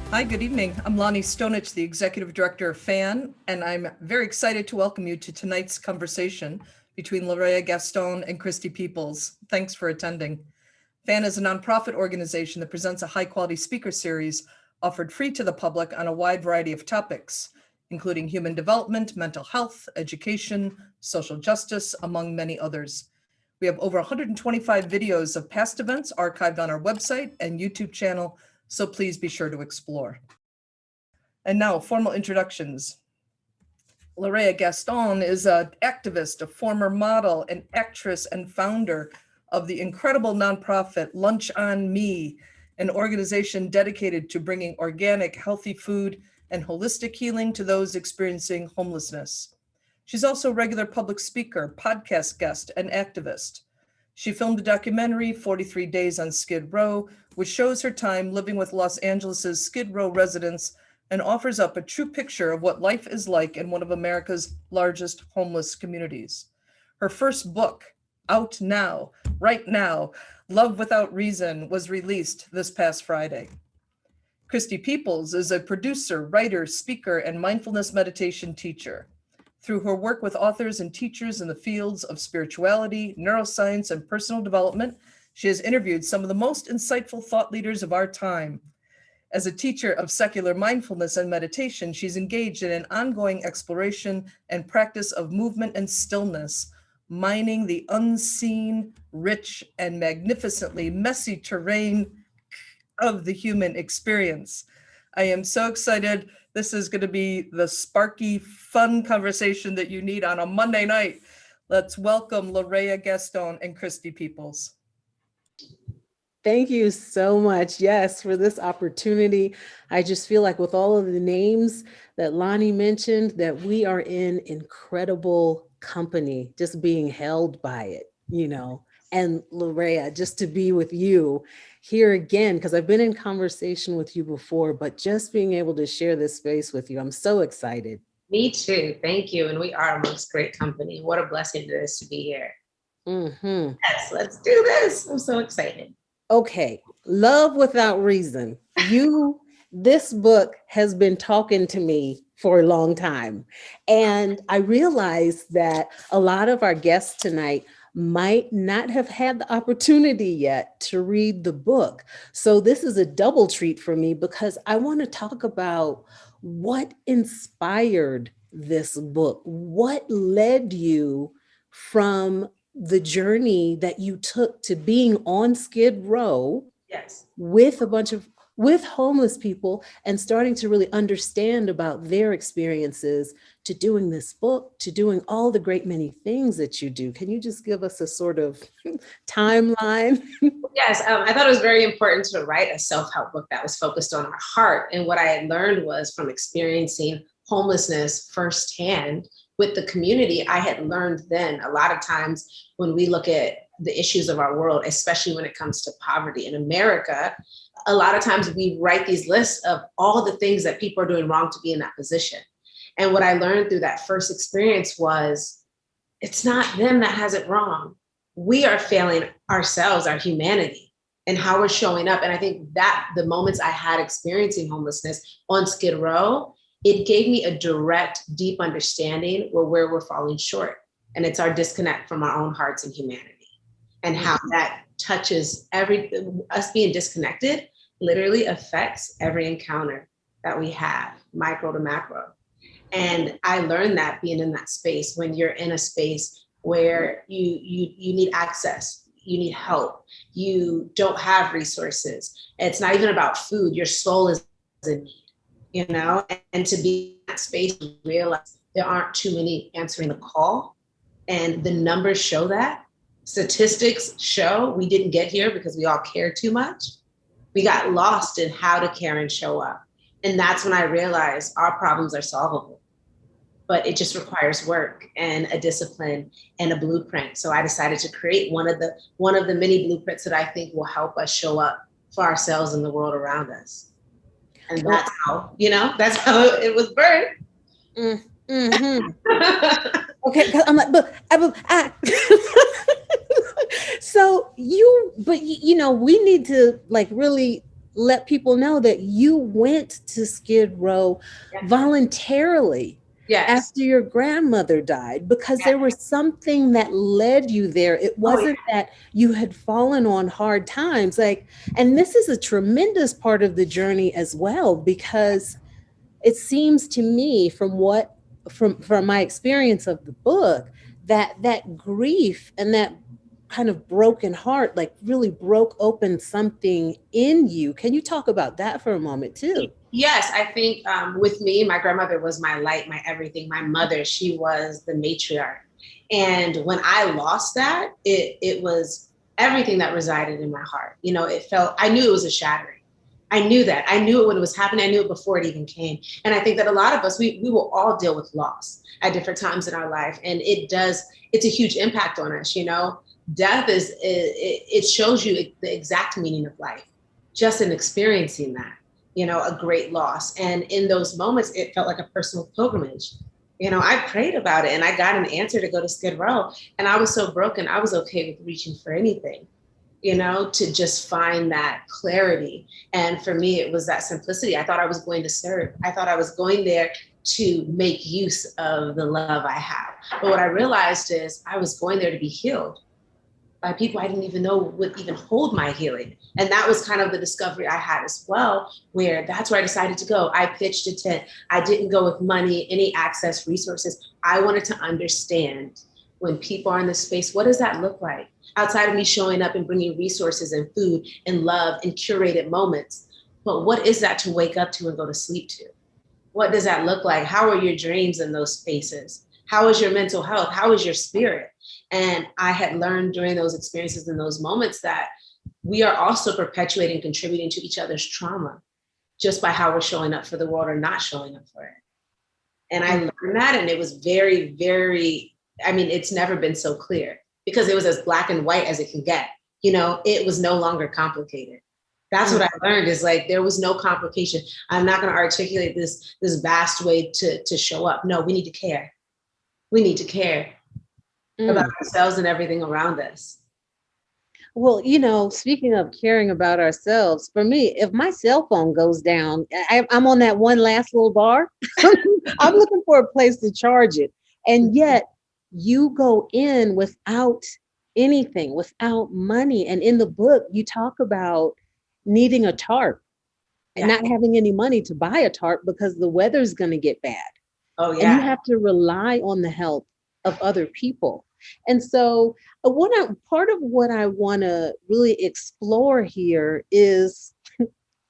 Hi, good evening. I'm Lonnie Stonich, the Executive Director of FAN, and I'm very excited to welcome you to tonight's conversation between LaRayia Gaston and Christy Peoples. Thanks for attending. FAN is a nonprofit organization that presents a high-quality speaker series offered free to the public on a wide variety of topics, including human development, mental health, education, social justice, among many others. We have over 125 videos of past events archived on our website and YouTube channel, so please be sure to explore. And now, formal introductions. LaRayia Gaston is an activist, a former model, an actress, and founder of the incredible nonprofit Lunch on Me, an organization dedicated to bringing organic, healthy food and holistic healing to those experiencing homelessness. She's also a regular public speaker, podcast guest, and activist. She filmed a documentary, 43 Days on Skid Row, which shows her time living with Los Angeles' Skid Row residents and offers up a true picture of what life is like in one of America's largest homeless communities. Her first book, out now, right now, Love Without Reason, was released this past Friday. Christy Peoples is a producer, writer, speaker, and mindfulness meditation teacher. Through her work with authors and teachers in the fields of spirituality, neuroscience, and personal development, she has interviewed some of the most insightful thought leaders of our time. As a teacher of secular mindfulness and meditation, she's engaged in an ongoing exploration and practice of movement and stillness, mining the unseen, rich, and magnificently messy terrain of the human experience. I am so excited. This is going to be the sparky, fun conversation that you need on a Monday night. Let's welcome LaRayia Gaston and Christy Peoples. Thank you so much, yes, for this opportunity. I just feel like with all of the names that Lonnie mentioned, that we are in incredible company, just being held by it, and LaRayia, just to be with you here again, because I've been in conversation with you before, but just being able to share this space with you, I'm so excited. Me too, thank you. And we are amongst great company. What a blessing it is to be here. Mm-hmm. Yes, let's do this. I'm so excited. Okay, Love Without Reason. This book has been talking to me for a long time. And I realized that a lot of our guests tonight might not have had the opportunity yet to read the book. So this is a double treat for me because I want to talk about what inspired this book. What led you from the journey that you took to being on Skid Row Yes. with homeless people and starting to really understand about their experiences, to doing this book, to doing all the great many things that you do. Can you just give us a sort of timeline? Yes, I thought it was very important to write a self-help book that was focused on our heart. And what I had learned was from experiencing homelessness firsthand with the community, I had learned then a lot of times when we look at the issues of our world, especially when it comes to poverty in America, a lot of times we write these lists of all the things that people are doing wrong to be in that position. And what I learned through that first experience was it's not them that has it wrong. We are failing ourselves, our humanity, and how we're showing up. And I think that the moments I had experiencing homelessness on Skid Row, it gave me a direct, deep understanding where we're falling short. And it's our disconnect from our own hearts and humanity, and how that touches us being disconnected literally affects every encounter that we have, micro to macro. And I learned that being in that space, when you're in a space where you need access, you need help, you don't have resources. It's not even about food, your soul is in need, and to be in that space, realize there aren't too many answering the call. And the numbers show that. Statistics show we didn't get here because we all care too much. We got lost in how to care and show up. And that's when I realized our problems are solvable, but it just requires work and a discipline and a blueprint. So I decided to create one of the many blueprints that I think will help us show up for ourselves and the world around us. And that's how it was birthed. Mm-hmm. Okay, I'm like, but so we need to really let people know that you went to Skid Row voluntarily Yes. after your grandmother died, because there was something that led you there. It Oh, yeah. wasn't that you had fallen on hard times. Like, and this is a tremendous part of the journey as well, because it seems to me from my experience of the book, that grief and that kind of broken heart like really broke open something in you. Can you talk about that for a moment too? Yes, I think with me, my grandmother was my light, my everything. My mother, she was the matriarch. And when I lost that, it was everything that resided in my heart. You know, it felt, I knew it was a shattering. I knew that. I knew it when it was happening. I knew it before it even came. And I think that a lot of us, we will all deal with loss at different times in our life. And it's a huge impact on us, you know. Death it shows you the exact meaning of life, just in experiencing that, you know, a great loss. And in those moments, it felt like a personal pilgrimage. You know, I prayed about it and I got an answer to go to Skid Row. And I was so broken, I was okay with reaching for anything, you know, to just find that clarity. And for me, it was that simplicity. I thought I was going to serve. I thought I was going there to make use of the love I have. But what I realized is I was going there to be healed by people I didn't even know would even hold my healing. And that was kind of the discovery I had as well, where that's where I decided to go. I pitched a tent. I didn't go with money, any access, resources. I wanted to understand, when people are in this space, what does that look like? Outside of me showing up and bringing resources and food and love and curated moments. But what is that to wake up to and go to sleep to? What does that look like? How are your dreams in those spaces? How is your mental health? How is your spirit? And I had learned during those experiences and those moments that we are also perpetuating, contributing to each other's trauma just by how we're showing up for the world or not showing up for it. And I learned that, and it was very, very, I mean, it's never been so clear, because it was as black and white as it can get. You know, it was no longer complicated. That's what I learned, is like, there was no complication. I'm not going to articulate this vast way to show up. No, we need to care. We need to care about ourselves and everything around us. Well, you know, speaking of caring about ourselves, for me, if my cell phone goes down, I'm on that one last little bar. I'm looking for a place to charge it. And yet you go in without anything, without money. And in the book, you talk about needing a tarp and not having any money to buy a tarp because the weather's going to get bad. Oh, And you have to rely on the help of other people. And so part of what I want to really explore here is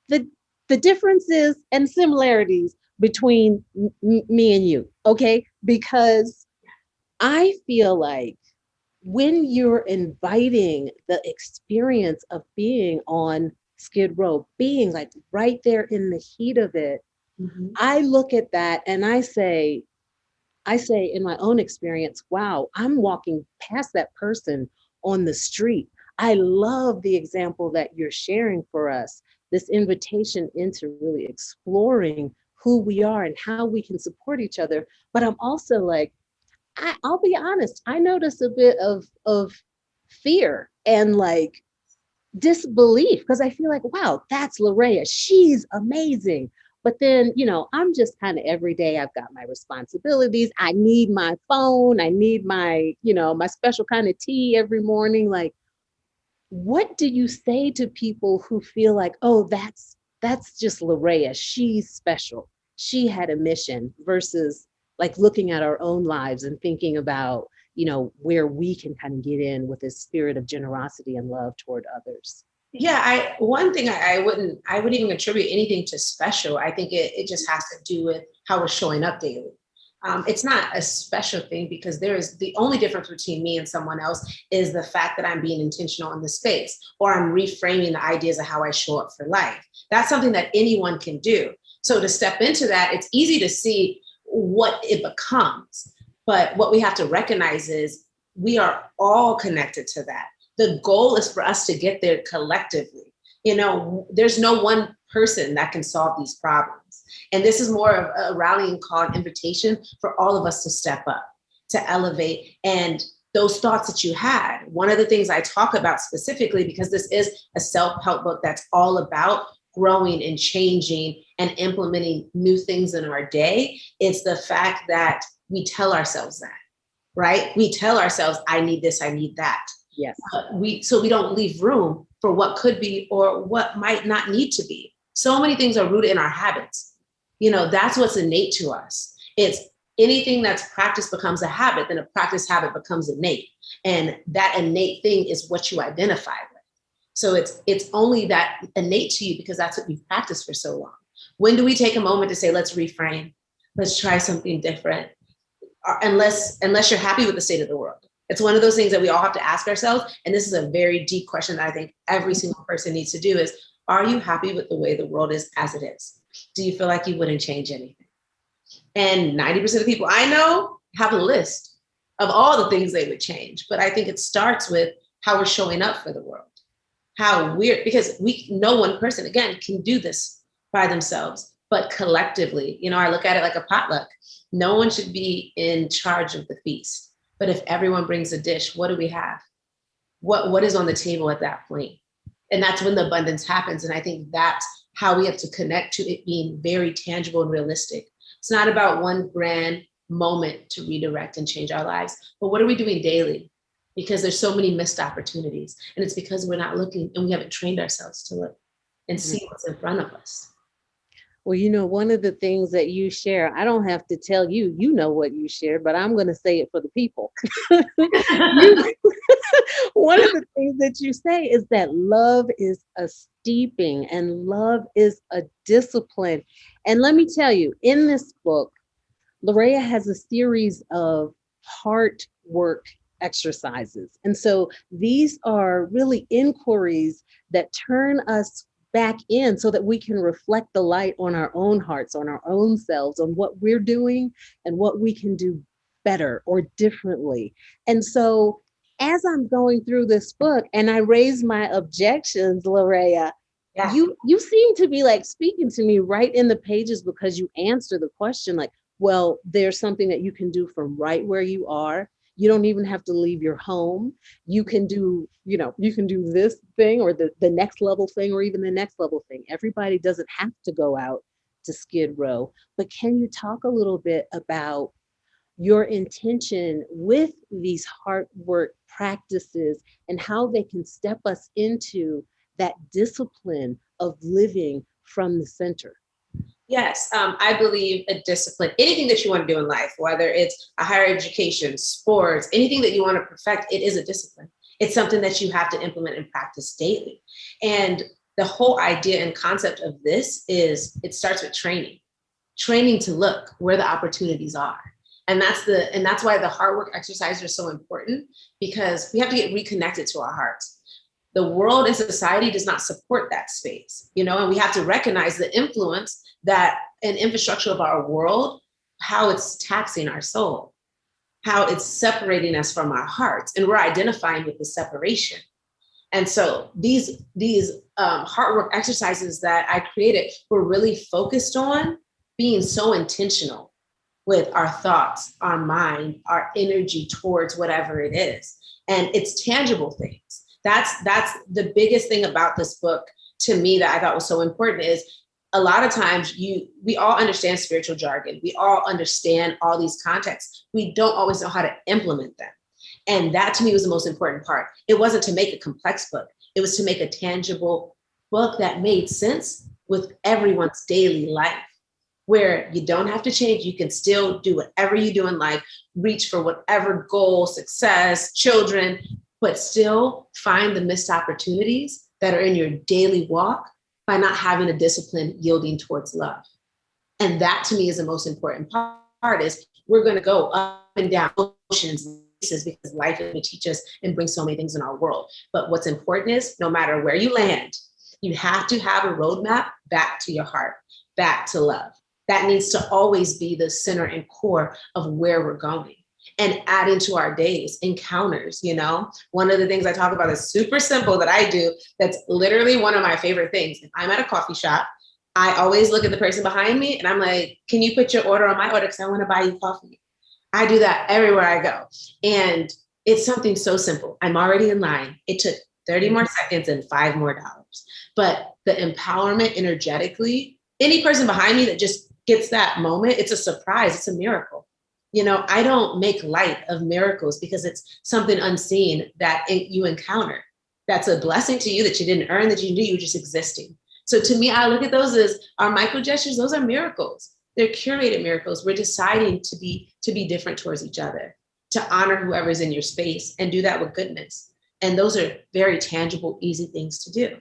the differences and similarities between me and you, okay? Because I feel like when you're inviting the experience of being on Skid Row, being like right there in the heat of it, I look at that and I say in my own experience, wow, I'm walking past that person on the street. I love the example that you're sharing for us, this invitation into really exploring who we are and how we can support each other. But I'm also like, I'll be honest, I notice a bit of fear and like disbelief, because I feel like, wow, that's LaRayia. She's amazing. But then, you know, I'm just kind of every day, I've got my responsibilities. I need my phone. I need my, you know, my special kind of tea every morning. Like, what do you say to people who feel like, oh, that's just LaRayia. She's special. She had a mission, versus like looking at our own lives and thinking about, you know, where we can kind of get in with this spirit of generosity and love toward others. Yeah, one thing I wouldn't even attribute anything to special. I think it just has to do with how we're showing up daily. It's not a special thing, because there is the only difference between me and someone else is the fact that I'm being intentional in the space, or I'm reframing the ideas of how I show up for life. That's something that anyone can do. So to step into that, it's easy to see what it becomes. But what we have to recognize is we are all connected to that. The goal is for us to get there collectively. You know, there's no one person that can solve these problems. And this is more of a rallying call and invitation for all of us to step up, to elevate. And those thoughts that you had, one of the things I talk about specifically, because this is a self-help book that's all about growing and changing and implementing new things in our day. It's the fact that we tell ourselves that, right? We tell ourselves, I need this, I need that. Yes. So we don't leave room for what could be or what might not need to be. So many things are rooted in our habits. That's what's innate to us. It's anything that's practiced becomes a habit, then a practice habit becomes innate. And that innate thing is what you identify with. So it's only that innate to you because that's what you've practiced for so long. When do we take a moment to say, let's reframe, let's try something different? Unless you're happy with the state of the world. It's one of those things that we all have to ask ourselves. And this is a very deep question that I think every single person needs to do is, are you happy with the way the world is as it is? Do you feel like you wouldn't change anything? And 90% of the people I know have a list of all the things they would change. But I think it starts with how we're showing up for the world. Because no one person, again, can do this by themselves, but collectively, I look at it like a potluck. No one should be in charge of the feast. But if everyone brings a dish, what do we have? What is on the table at that point? And that's when the abundance happens. And I think that's how we have to connect to it being very tangible and realistic. It's not about one grand moment to redirect and change our lives, but what are we doing daily? Because there's so many missed opportunities. And it's because we're not looking and we haven't trained ourselves to look and see what's in front of us. Well, one of the things that you share, I don't have to tell you, what you share, but I'm going to say it for the people. One of the things that you say is that love is a steeping and love is a discipline. And let me tell you, in this book, LaRayia has a series of heart work exercises. And so these are really inquiries that turn us back in so that we can reflect the light on our own hearts, on our own selves, on what we're doing and what we can do better or differently. And so as I'm going through this book and I raise my objections, LaRayia, Yeah. you seem to be like speaking to me right in the pages because you answer the question like, well, there's something that you can do from right where you are. You don't even have to leave your home. You can do, you can do this thing or the next level thing or even the next level thing. Everybody doesn't have to go out to Skid Row. But can you talk a little bit about your intention with these heart work practices and how they can step us into that discipline of living from the center? Yes, I believe a discipline, anything that you want to do in life, whether it's a higher education, sports, anything that you want to perfect, it is a discipline. It's something that you have to implement and practice daily. And the whole idea and concept of this is it starts with training to look where the opportunities are. And that's why the heart work exercises are so important, because we have to get reconnected to our hearts. The world and society does not support that space, and we have to recognize the influence that an infrastructure of our world, how it's taxing our soul, how it's separating us from our hearts, and we're identifying with the separation. And so these heart work exercises that I created were really focused on being so intentional with our thoughts, our mind, our energy towards whatever it is. And it's tangible things. That's the biggest thing about this book to me that I thought was so important is a lot of times we all understand spiritual jargon. We all understand all these contexts. We don't always know how to implement them. And that to me was the most important part. It wasn't to make a complex book. It was to make a tangible book that made sense with everyone's daily life, where you don't have to change. You can still do whatever you do in life, reach for whatever goal, success, children, but still find the missed opportunities that are in your daily walk by not having a discipline yielding towards love. And that to me is the most important part is we're going to go up and down oceans because life is going to teach us and bring so many things in our world. But what's important is no matter where you land, you have to have a roadmap back to your heart, back to love. That needs to always be the center and core of where we're going. And add into our days, encounters, One of the things I talk about is super simple that I do. That's literally one of my favorite things. If I'm at a coffee shop, I always look at the person behind me and I'm like, can you put your order on my order? Because I want to buy you coffee. I do that everywhere I go. And it's something so simple. I'm already in line. It took 30 more seconds and $5 more. But the empowerment energetically, any person behind me that just gets that moment, it's a surprise, it's a miracle. You know, I don't make light of miracles because it's something unseen that you encounter. That's a blessing to you that you didn't earn, that you knew, you were just existing. So to me, I look at those as our micro gestures. Those are miracles. They're curated miracles. We're deciding to be different towards each other, to honor whoever's in your space and do that with goodness. And those are very tangible, easy things to do.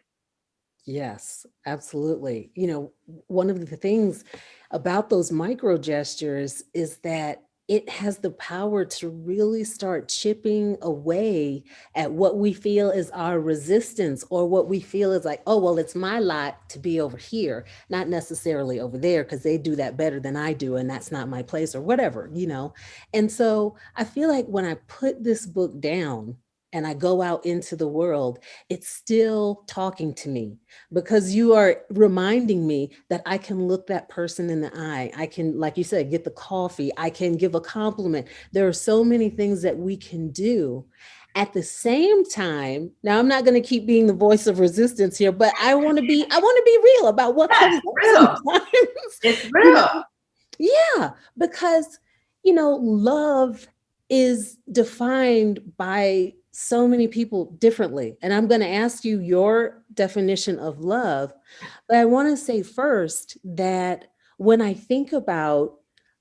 Yes, absolutely. You know, one of the things about those micro gestures is that it has the power to really start chipping away at what we feel is our resistance, or what we feel is like, oh, well, it's my lot to be over here, not necessarily over there, because they do that better than I do, and that's not my place, or whatever, you know? And so I feel like when I put this book down and I go out into the world, it's still talking to me, because you are reminding me that I can look that person in the eye. I can, like you said, get the coffee. I can give a compliment. There are so many things that we can do. At the same time, now I'm not going to keep being the voice of resistance here, but I want to be real about what comes up sometimes. It's real. Yeah, because, you know, love is defined by so many people differently. And I'm going to ask you your definition of love. But I want to say first that when I think about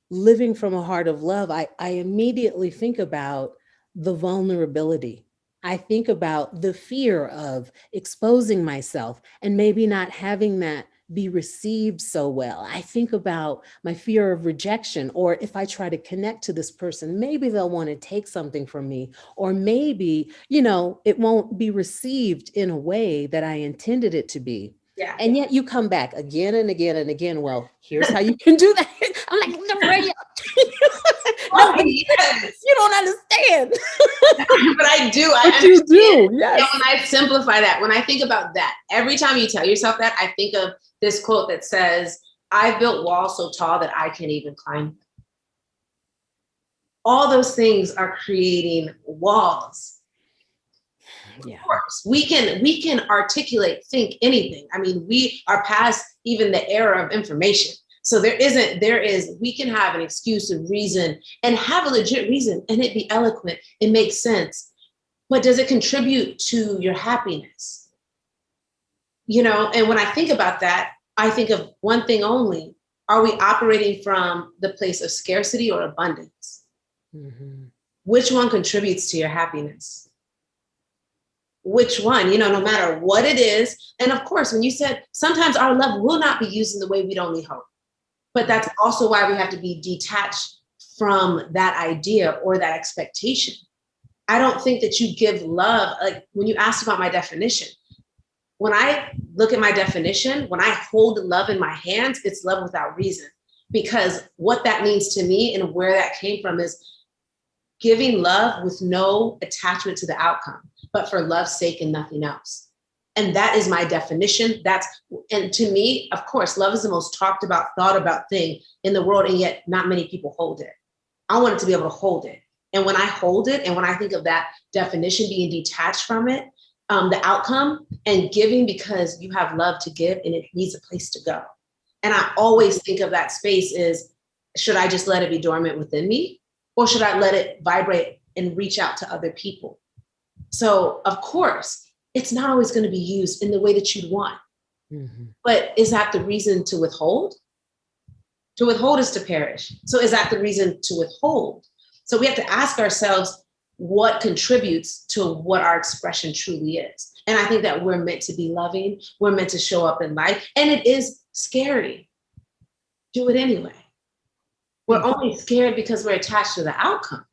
living from a heart of love, I immediately think about the vulnerability. I think about the fear of exposing myself and maybe not having that be received so well. I think about my fear of rejection, or if I try to connect to this person, maybe they'll want to take something from me, or maybe, you know, it won't be received in a way that I intended it to be. Yeah. And yet you come back again and again and again. Well, here's how you can do that. I'm like, LaRayia, no, but Yes. you don't understand. But I do. But you do, yes. And when I simplify that, when I think about that, every time you tell yourself that, I think of this quote that says, "I've built walls so tall that I can't even climb them." All those things are creating walls. Yeah. Of course, we can articulate, think anything. I mean, we are past even the era of information. So we can have an excuse, a reason, and have a legit reason, and it be eloquent, it makes sense. But does it contribute to your happiness? You know, and when I think about that, I think of one thing only. Are we operating from the place of scarcity or abundance? Mm-hmm. Which one contributes to your happiness? Which one, you know, no matter what it is. And of course, when you said sometimes our love will not be used in the way we'd only hope. But that's also why we have to be detached from that idea or that expectation. I don't think that you give love, like when you asked about my definition, when I look at my definition, when I hold love in my hands, it's love without reason. Because what that means to me and where that came from is giving love with no attachment to the outcome, but for love's sake and nothing else. And that is my definition. And to me, of course, love is the most talked about, thought about thing in the world, and yet not many people hold it. I want it to be able to hold it. And when I hold it, and when I think of that definition being detached from it, the outcome, and giving because you have love to give and it needs a place to go. And I always think of that space is, should I just let it be dormant within me? Or should I let it vibrate and reach out to other people? So of course, it's not always going to be used in the way that you'd want. Mm-hmm. But is that the reason to withhold? To withhold is to perish. So is that the reason to withhold? So we have to ask ourselves what contributes to what our expression truly is. And I think that we're meant to be loving. We're meant to show up in life. And it is scary. Do it anyway. We're only scared because we're attached to the outcome.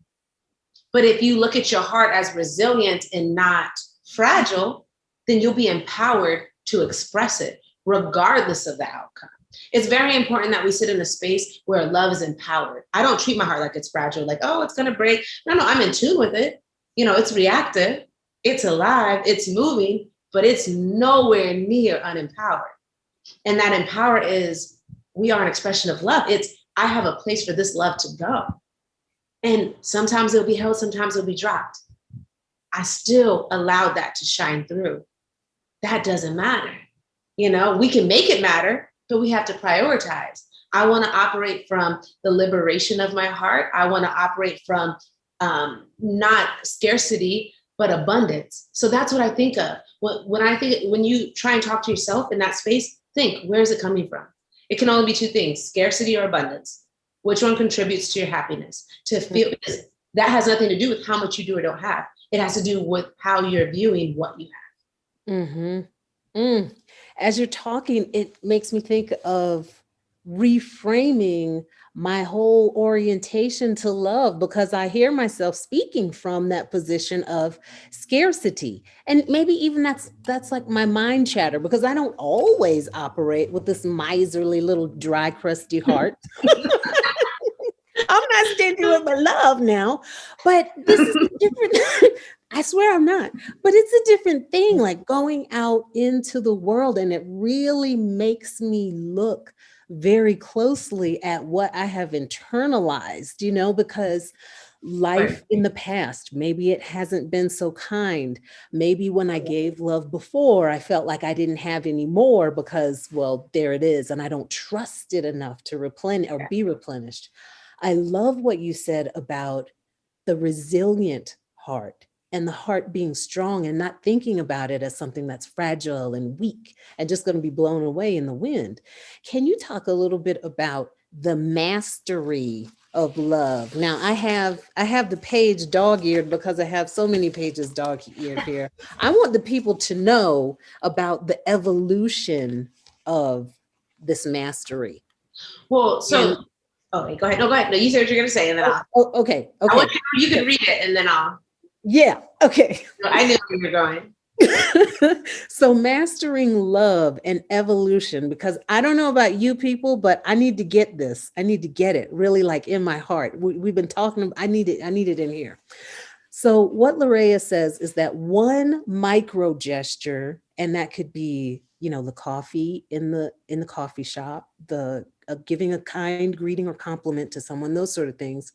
But if you look at your heart as resilient and not fragile, then you'll be empowered to express it regardless of the outcome. It's very important that we sit in a space where love is empowered. I don't treat my heart like it's fragile, like, oh, it's going to break. No, I'm in tune with it. You know, it's reactive, it's alive, it's moving, but it's nowhere near unempowered. And that empower is, we are an expression of love. It's, I have a place for this love to go. And sometimes it'll be held, sometimes it'll be dropped. I still allowed that to shine through. that doesn't matter. You know, we can make it matter, but we have to prioritize. I want to operate from the liberation of my heart. I want to operate from not scarcity, but abundance. So that's what I think of. When you try and talk to yourself in that space, think, where is it coming from? It can only be two things, scarcity or abundance. Which one contributes to your happiness? To feel, because that has nothing to do with how much you do or don't have. It has to do with how you're viewing what you have. Mm-hmm. As you're talking, it makes me think of reframing my whole orientation to love, because I hear myself speaking from that position of scarcity. And maybe even that's like my mind chatter, because I don't always operate with this miserly little dry, crusty heart. I'm not stingy with my love now, but this is a different, I swear I'm not, but it's a different thing, like going out into the world. And it really makes me look very closely at what I have internalized, because life in the past, maybe it hasn't been so kind. Maybe when I gave love before, I felt like I didn't have any more because, well, there it is. And I don't trust it enough to replenish or be replenished. I love what you said about the resilient heart and the heart being strong and not thinking about it as something that's fragile and weak and just going to be blown away in the wind. Can you talk a little bit about the mastery of love? Now, I have the page dog-eared because I have so many pages dog-eared here. I want the people to know about the evolution of this mastery. Well, so okay, go ahead. No, go ahead. No, you say what you're going to say, and then I'll. Okay. I want you can read it, and then I'll. Yeah. Okay. I knew where you're going. So mastering love and evolution, because I don't know about you people, but I need to get this. I need to get it really like in my heart. We've been talking. I need it. I need it in here. So what LaRayia says is that one micro gesture, and that could be, the coffee in the coffee shop, the giving a kind greeting or compliment to someone, those sort of things,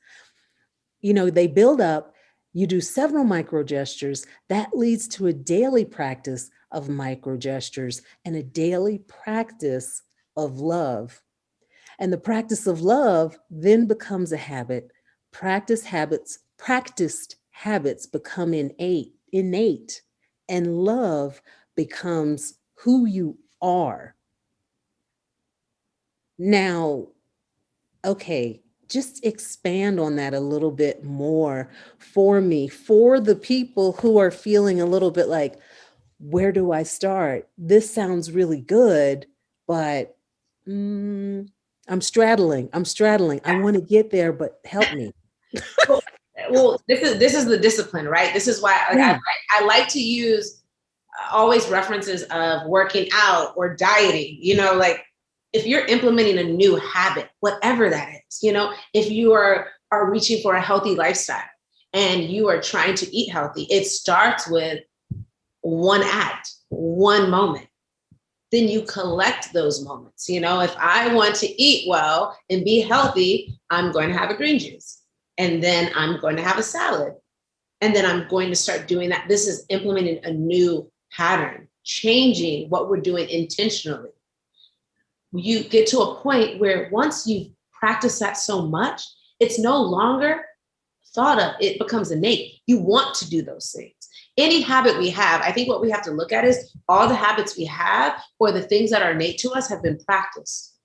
they build up. You do several micro gestures. That leads to a daily practice of micro gestures and a daily practice of love. And the practice of love then becomes a habit. Practiced habits become innate, and love becomes who you are. Now, okay, just expand on that a little bit more for me, for the people who are feeling a little bit like, where do I start? This sounds really good, but I'm straddling. I want to get there, but help me. Well, this is the discipline, right? This is why I like to use always references of working out or dieting, like if you're implementing a new habit, whatever that is, if you are reaching for a healthy lifestyle and you are trying to eat healthy, it starts with one act, one moment. Then you collect those moments. If I want to eat well and be healthy, I'm going to have a green juice. And then I'm going to have a salad. And then I'm going to start doing that. This is implementing a new pattern, changing what we're doing intentionally. You get to a point where once you've practiced that so much, it's no longer thought of, it becomes innate. You want to do those things. Any habit we have, I think what we have to look at is all the habits we have or the things that are innate to us have been practiced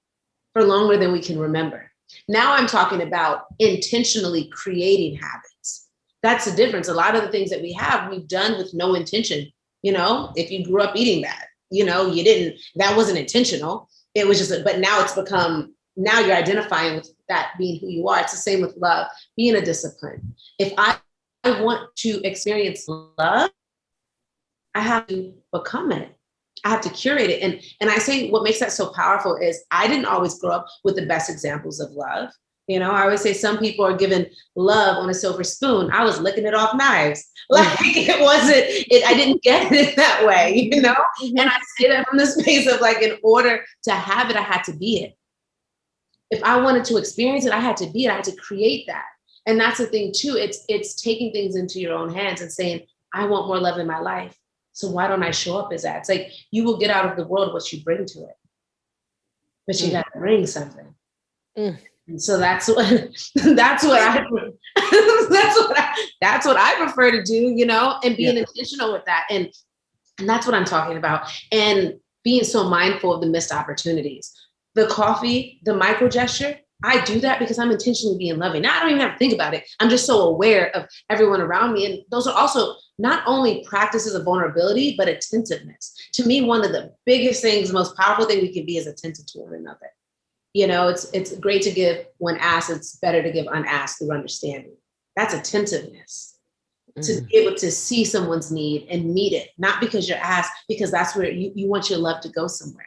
for longer than we can remember. Now I'm talking about intentionally creating habits. That's the difference. A lot of the things that we have, we've done with no intention. If you grew up eating that, that wasn't intentional. It was just, but now it's become, now you're identifying with that being who you are. It's the same with love, being a discipline. If I want to experience love, I have to become it. I have to curate it. And I say what makes that so powerful is I didn't always grow up with the best examples of love. I always say some people are given love on a silver spoon. I was licking it off knives. Like I didn't get it that way, And I say that from the space of like, in order to have it, I had to be it. If I wanted to experience it, I had to be it. I had to create that. And that's the thing too. It's taking things into your own hands and saying, I want more love in my life. So why don't I show up as that? It's like, you will get out of the world what you bring to it, but you got to bring something. And so that's what that's what I that's what I prefer to do, you know, and being intentional with that. And that's what I'm talking about. And being so mindful of the missed opportunities. The coffee, the micro gesture, I do that because I'm intentionally being loving. Now I don't even have to think about it. I'm just so aware of everyone around me. And those are also not only practices of vulnerability, but attentiveness. To me, one of the biggest things, the most powerful thing we can be is attentive to one another. You know, it's great to give when asked. It's better to give unasked through understanding. That's attentiveness. To be able to see someone's need and meet it, not because you're asked, because that's where you want your love to go somewhere.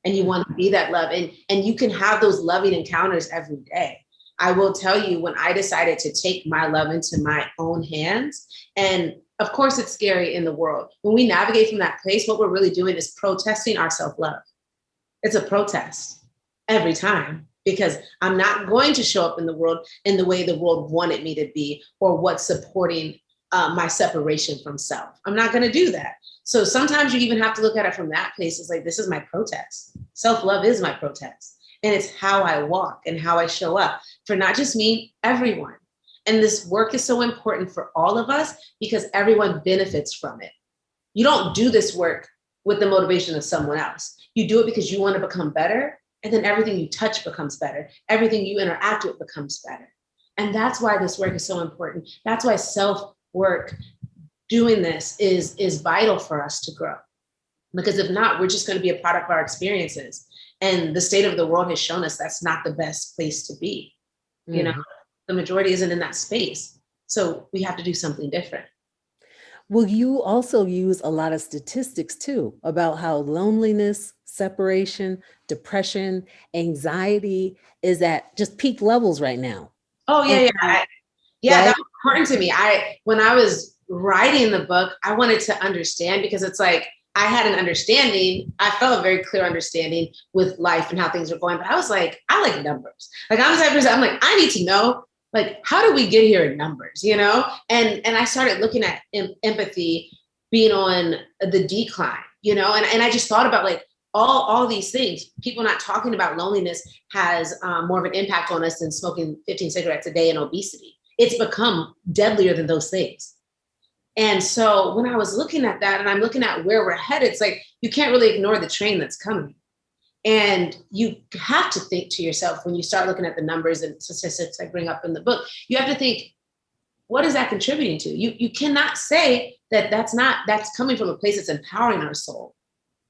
And you want to be that love. And you can have those loving encounters every day. I will tell you, when I decided to take my love into my own hands, and of course it's scary in the world. When we navigate from that place, what we're really doing is protesting our self-love. It's a protest every time, because I'm not going to show up in the world in the way the world wanted me to be, or what's supporting my separation from self. I'm not going to do that. So sometimes you even have to look at it from that place. It's like, this is my protest. Self-love is my protest. And it's how I walk and how I show up for not just me, everyone. And this work is so important for all of us because everyone benefits from it. You don't do this work with the motivation of someone else. You do it because you want to become better. And then everything you touch becomes better. Everything you interact with becomes better. And that's why this work is so important. That's why self-work, doing this is vital for us to grow. Because if not, we're just going to be a product of our experiences. And the state of the world has shown us that's not the best place to be. You know, the majority isn't in that space. So we have to do something different. Well, you also use a lot of statistics too about how loneliness, separation, depression, anxiety is at just peak levels right now. Oh, yeah, yeah. That was important to me. When I was writing the book, I wanted to understand, because it's like, I had an understanding. I felt a very clear understanding with life and how things were going. But I was like, I like numbers. Like, I'm the type of person, I'm like, I need to know, like, how do we get here in numbers, you know? And I started looking at empathy being on the decline, you know? And I just thought about like all these things. People not talking about loneliness has more of an impact on us than smoking 15 cigarettes a day and obesity. It's become deadlier than those things. And so when I was looking at that and I'm looking at where we're headed, it's like, you can't really ignore the train that's coming. And you have to think to yourself, when you start looking at the numbers and statistics I bring up in the book, you have to think, what is that contributing to? You cannot say that that's coming from a place that's empowering our soul.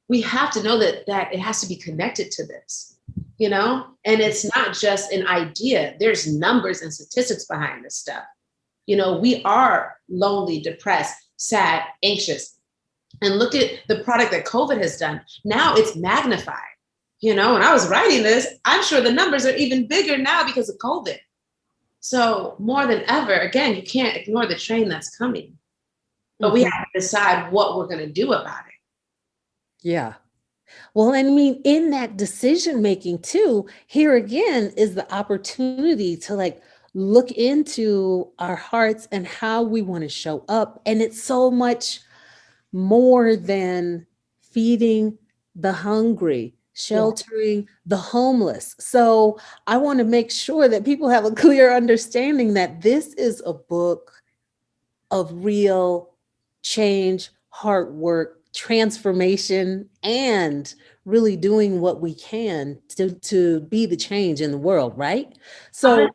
We have to know that it has to be connected to this, you know? And it's not just an idea. There's numbers and statistics behind this stuff. You know, we are lonely, depressed, sad, anxious. And look at the product that COVID has done. Now it's magnified. You know, when I was writing this, I'm sure the numbers are even bigger now because of COVID. So more than ever, again, you can't ignore the train that's coming. But we have to decide what we're going to do about it. Yeah. Well, I mean, in that decision making too, here again is the opportunity to like look into our hearts and how we want to show up. And it's so much more than feeding the hungry, sheltering the homeless. So I want to make sure that people have a clear understanding that this is a book of real change, hard work, transformation, and really doing what we can to be the change in the world, right? So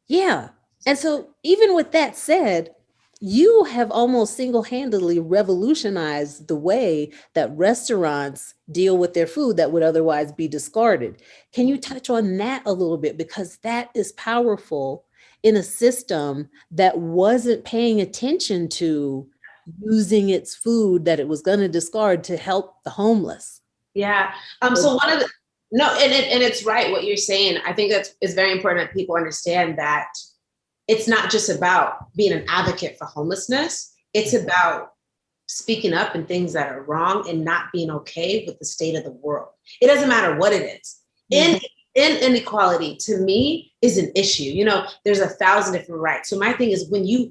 yeah. And so even with that said, you have almost single-handedly revolutionized the way that restaurants deal with their food that would otherwise be discarded. Can you touch on that a little bit? Because that is powerful in a system that wasn't paying attention to using its food that it was going to discard to help the homeless. Yeah. So one of the, no, and it's right what you're saying. I think it's very important that people understand that it's not just about being an advocate for homelessness. It's about speaking up in things that are wrong and not being okay with the state of the world. It doesn't matter what it is. Inequality to me is an issue. You know, there's 1,000 different rights. So my thing is, when you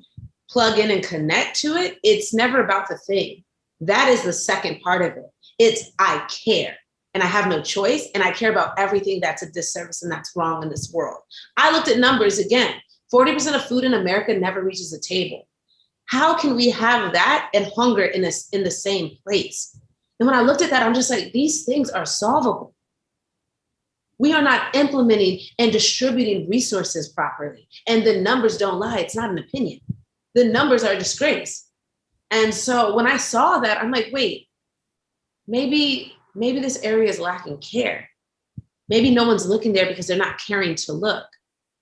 plug in and connect to it, it's never about the thing. That is the second part of it. It's I care and I have no choice, and I care about everything that's a disservice and that's wrong in this world. I looked at numbers again. 40% of food in America never reaches the table. How can we have that and hunger in the same place? And when I looked at that, I'm just like, these things are solvable. We are not implementing and distributing resources properly. And the numbers don't lie. It's not an opinion. The numbers are a disgrace. And so when I saw that, I'm like, wait, maybe this area is lacking care. Maybe no one's looking there because they're not caring to look.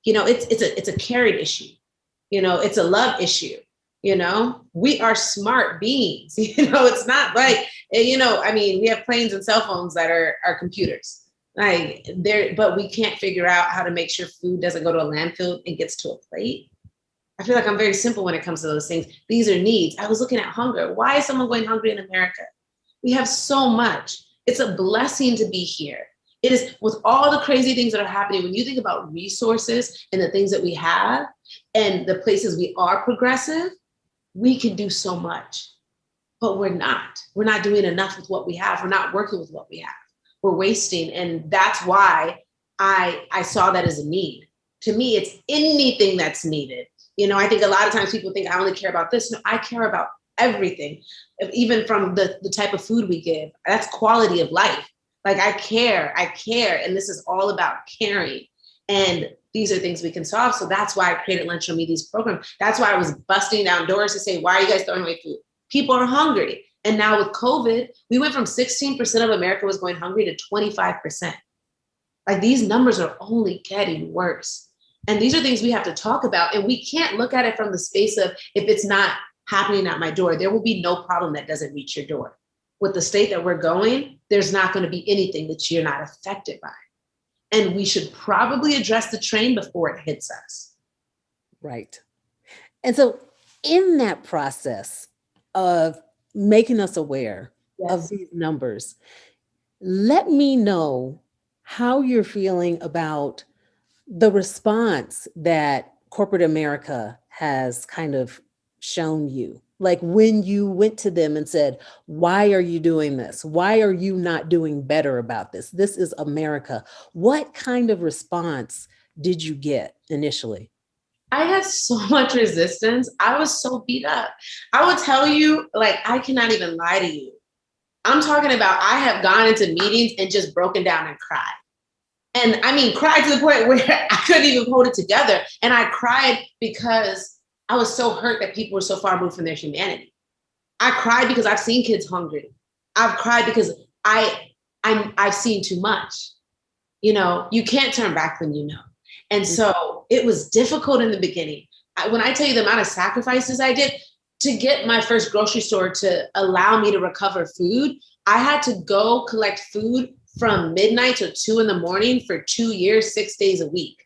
You know, it's a caring issue. You know, it's a love issue. You know, we are smart beings. You know, it's not like, you know, I mean, we have planes and cell phones that are computers. Like but we can't figure out how to make sure food doesn't go to a landfill and gets to a plate. I feel like I'm very simple when it comes to those things. These are needs. I was looking at hunger. Why is someone going hungry in America? We have so much. It's a blessing to be here. It is, with all the crazy things that are happening, when you think about resources and the things that we have and the places we are progressive, we can do so much, but we're not. We're not doing enough with what we have. We're not working with what we have. We're wasting. And that's why I saw that as a need. To me, it's anything that's needed. You know, I think a lot of times people think I only care about this. No, I care about everything, even from the type of food we give. That's quality of life. Like I care. And this is all about caring. And these are things we can solve. So that's why I created Lunch on Me, these programs. That's why I was busting down doors to say, why are you guys throwing away food? People are hungry. And now with COVID, we went from 16% of America was going hungry to 25%. Like these numbers are only getting worse. And these are things we have to talk about. And we can't look at it from the space of, if it's not happening at my door, there will be no problem that doesn't reach your door. With the state that we're going, there's not going to be anything that you're not affected by. And we should probably address the train before it hits us. Right. And so in that process of making us aware of these numbers, let me know how you're feeling about the response that corporate America has kind of shown you. Like when you went to them and said, why are you doing this? Why are you not doing better about this? This is America. What kind of response did you get initially? I had so much resistance. I was so beat up. I will tell you, like, I cannot even lie to you. I'm talking about, I have gone into meetings and just broken down and cried. And I mean, cried to the point where I couldn't even hold it together. And I cried because I was so hurt that people were so far removed from their humanity. I cried because I've seen kids hungry. I've cried because I've seen too much. You know, you can't turn back when you know. And so it was difficult in the beginning. When I tell you the amount of sacrifices I did to get my first grocery store to allow me to recover food, I had to go collect food from midnight to 2 a.m. for 2 years, 6 days a week.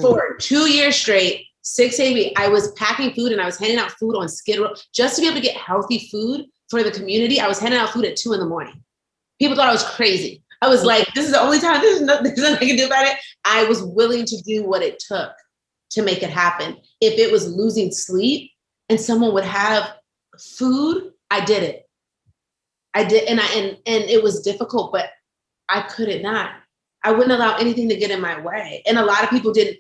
For 2 years straight, 6 days a week, I was packing food and I was handing out food on Skid Row just to be able to get healthy food for the community. I was handing out food at 2 a.m. People thought I was crazy. I was like, this is the only time, there's nothing I can do about it. I was willing to do what it took to make it happen. If it was losing sleep and someone would have food, I did it. I did, and it was difficult, but I couldn't not. I wouldn't allow anything to get in my way. And a lot of people didn't,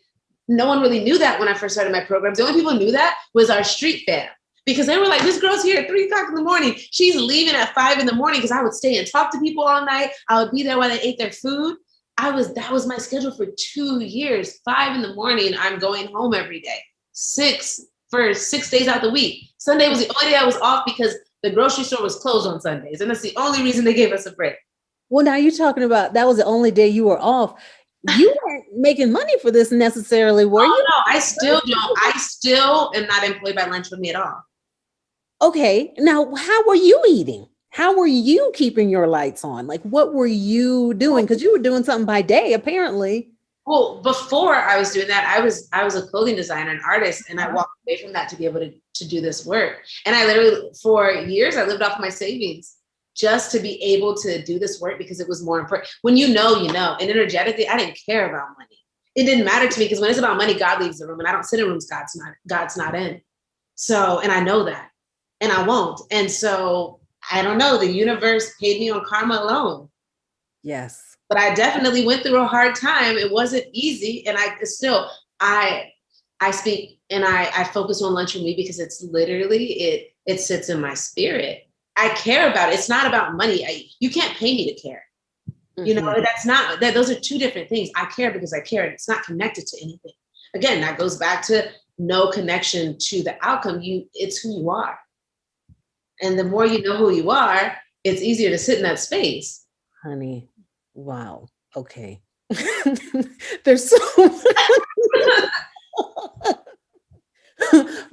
no one really knew that when I first started my programs. The only people who knew that was our street fam, because they were like, this girl's here at 3 o'clock in the morning. She's leaving at 5 in the morning, because I would stay and talk to people all night. I would be there while they ate their food. That was my schedule for 2 years. 5 in the morning, I'm going home every day. 6 days out the week. Sunday was the only day I was off because the grocery store was closed on Sundays. And that's the only reason they gave us a break. Well, now you're talking about that was the only day you were off. You weren't making money for this necessarily, were you? No, I still don't. I still am not employed by Lunch with Me at all. Okay. Now, how were you eating? How were you keeping your lights on? Like, what were you doing? Because you were doing something by day, apparently. Well, before I was doing that, I was a clothing designer and artist, and I walked away from that to be able to do this work. And I literally, for years, I lived off my savings just to be able to do this work because it was more important. When you know, you know. And energetically, I didn't care about money. It didn't matter to me because when it's about money, God leaves the room, and I don't sit in rooms God's not in. So, and I know that, and I won't. And so I don't know, the universe paid me on karma alone. Yes. But I definitely went through a hard time. It wasn't easy. And I still, I speak and I focus on Lunch with Me because it's literally, it sits in my spirit. I care about it. It's not about money. You can't pay me to care. You know, that's not, those are two different things. I care because I care. It's not connected to anything. Again, that goes back to no connection to the outcome. It's who you are. And the more you know who you are, it's easier to sit in that space. Honey, wow. Okay. There's so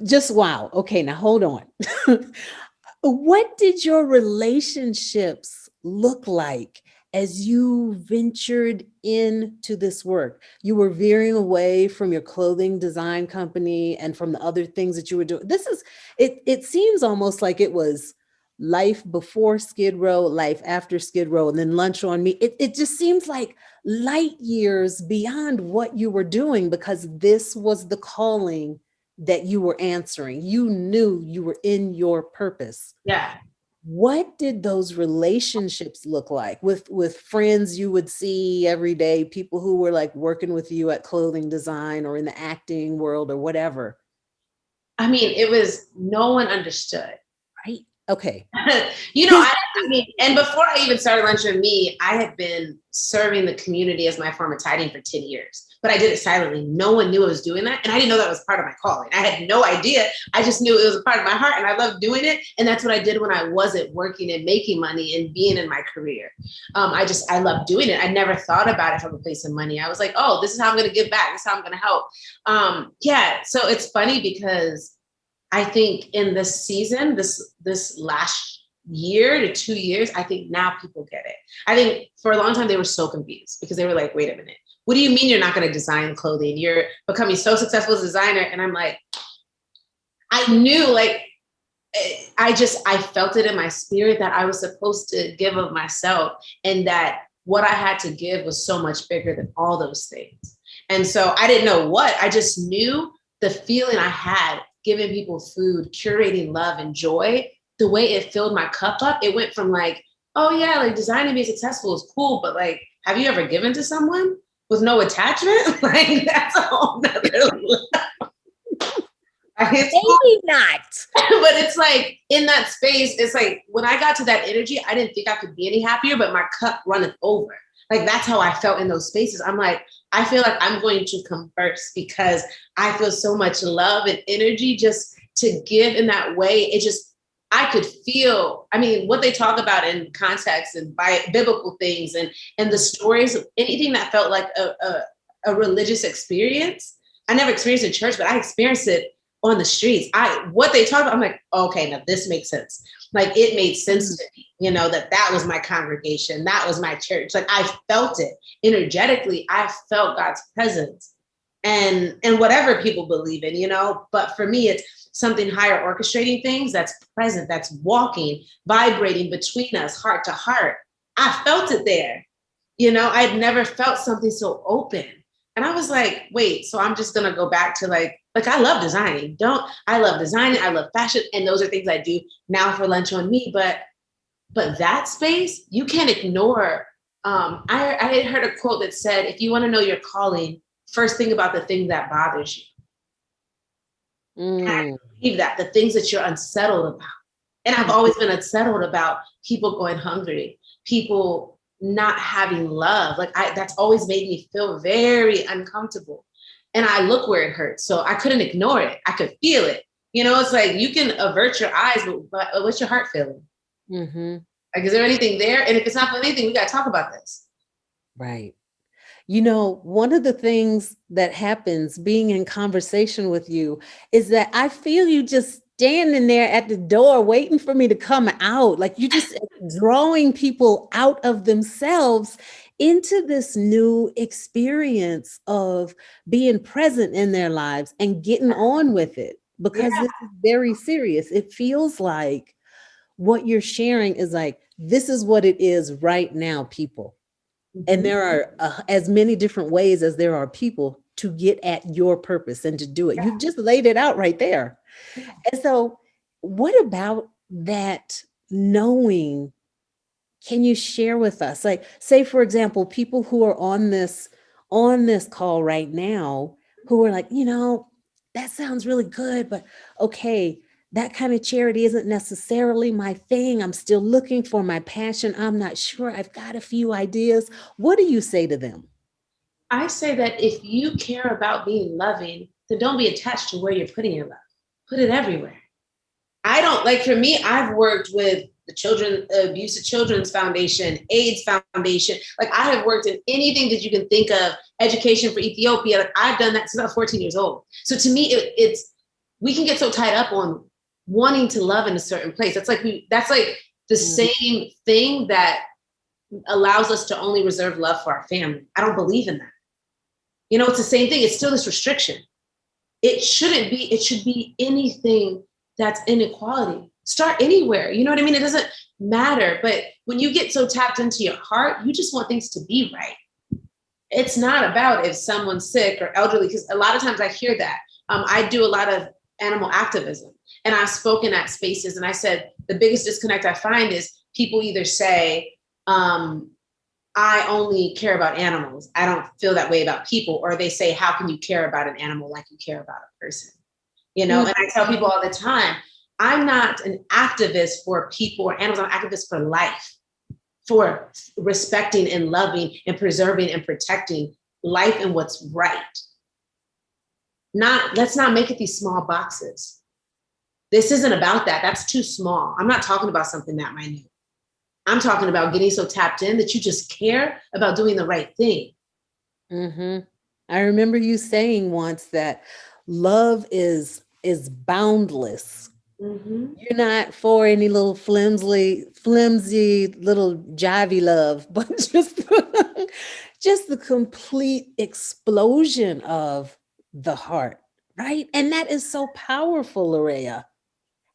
just wow. Okay, now hold on. What did your relationships look like as you ventured into this work? You were veering away from your clothing design company and from the other things that you were doing. It seems almost like it was life before Skid Row, life after Skid Row, and then Lunch on Me. It just seems like light years beyond what you were doing, because this was the calling that you were answering. You knew you were in your purpose. Yeah. What did those relationships look like with friends you would see every day, people who were like working with you at clothing design or in the acting world or whatever? I mean, it was, no one understood. Right. Okay. You know, I mean, and before I even started Lunch with Me, I had been serving the community as my form of tithing for 10 years, but I did it silently. No one knew I was doing that. And I didn't know that was part of my calling. I had no idea. I just knew it was a part of my heart and I loved doing it. And that's what I did when I wasn't working and making money and being in my career. I loved doing it. I never thought about it from a place of money. I was like, oh, this is how I'm going to give back. This is how I'm going to help. So it's funny because I think in this season, this last year to 2 years, I think now people get it. I think for a long time they were so confused because they were like, wait a minute, what do you mean you're not going to design clothing? You're becoming so successful as a designer. And I'm like, I knew, like, I felt it in my spirit that I was supposed to give of myself and that what I had to give was so much bigger than all those things. And so I didn't know what, I just knew the feeling I had giving people food, curating love and joy, the way it filled my cup up, it went from like, oh yeah, like designing being successful is cool, but like, have you ever given to someone with no attachment? Like that's a whole nother level. Maybe not. But it's like in that space, it's like when I got to that energy, I didn't think I could be any happier, but my cup runneth over. Like that's how I felt in those spaces. I'm like, I feel like I'm going to come first because I feel so much love and energy just to give in that way. It just, I could feel, I mean, what they talk about in context and by biblical things and the stories, anything that felt like a religious experience. I never experienced it in church, but I experienced it on the streets. What they talk about, I'm like, okay, now this makes sense. Like it made sense to me, you know, that was my congregation. That was my church. Like I felt it energetically. I felt God's presence and whatever people believe in, you know, but for me, it's something higher orchestrating things that's present, that's walking, vibrating between us, heart to heart. I felt it there. You know, I'd never felt something so open. And I was like, wait, so I'm just going to go back to like I love designing. I love designing. I love fashion. And those are things I do now for Lunch on Me. But that space, you can't ignore. I had heard a quote that said, if you want to know your calling, first think about the thing that bothers you. And I believe that, the things that you're unsettled about. And I've always been unsettled about people going hungry, people not having love. Like that's always made me feel very uncomfortable. And I look where it hurts. So I couldn't ignore it. I could feel it. You know, it's like you can avert your eyes, but what's your heart feeling? Mm-hmm. Like, is there anything there? And if it's not for anything, we got to talk about this. Right. You know, one of the things that happens being in conversation with you is that I feel you just standing there at the door waiting for me to come out. Like you just drawing people out of themselves into this new experience of being present in their lives and getting on with it, because this is very serious. It feels like what you're sharing is like, this is what it is right now, people. And there are as many different ways as there are people. to get at your purpose and to do it. You just laid it out right there. And so what about that knowing? Can you share with us, like, say, for example, people who are on this call right now, who are like, that sounds really good, but okay, that kind of charity isn't necessarily my thing. I'm still looking for my passion. I'm not sure. I've got a few ideas. What do you say to them? I say that if you care about being loving, then don't be attached to where you're putting your love. Put it everywhere. I don't, like, for me, I've worked with the Abuse of Children's Foundation, AIDS Foundation. Like, I have worked in anything that you can think of, education for Ethiopia. Like, I've done that since I was 14 years old. So to me, we can get so tied up on wanting to love in a certain place. That's like the same thing that allows us to only reserve love for our family. I don't believe in that. It's the same thing. It's still this restriction. It shouldn't be. It should be anything that's inequality. Start anywhere. You know what I mean? It doesn't matter. But when you get so tapped into your heart, you just want things to be right. It's not about if someone's sick or elderly, because a lot of times I hear that. I do a lot of animal activism, and I've spoken at spaces, and I said the biggest disconnect I find is people either say, I only care about animals. I don't feel that way about people. Or they say, how can you care about an animal like you care about a person? And I tell people all the time, I'm not an activist for people or animals. I'm an activist for life, for respecting and loving and preserving and protecting life and what's right. Let's not make it these small boxes. This isn't about that. That's too small. I'm not talking about something that minute. I'm talking about getting so tapped in that you just care about doing the right thing. Mm-hmm. I remember you saying once that love is boundless. Mm-hmm. You're not for any little flimsy little jivey love, but just the complete explosion of the heart, right? And that is so powerful, LaRayia.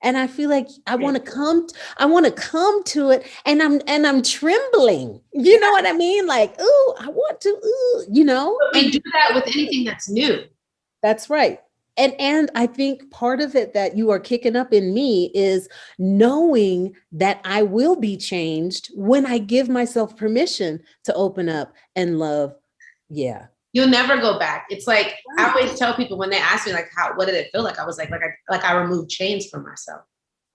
And I feel like I want to come to it, and I'm trembling. You know what I mean? Like, ooh, I want to, And do that with anything that's new. That's right. And I think part of it that you are kicking up in me is knowing that I will be changed when I give myself permission to open up and love. Yeah. You'll never go back. It's like, I always tell people when they ask me, like, what did it feel like? I was like I removed chains from myself.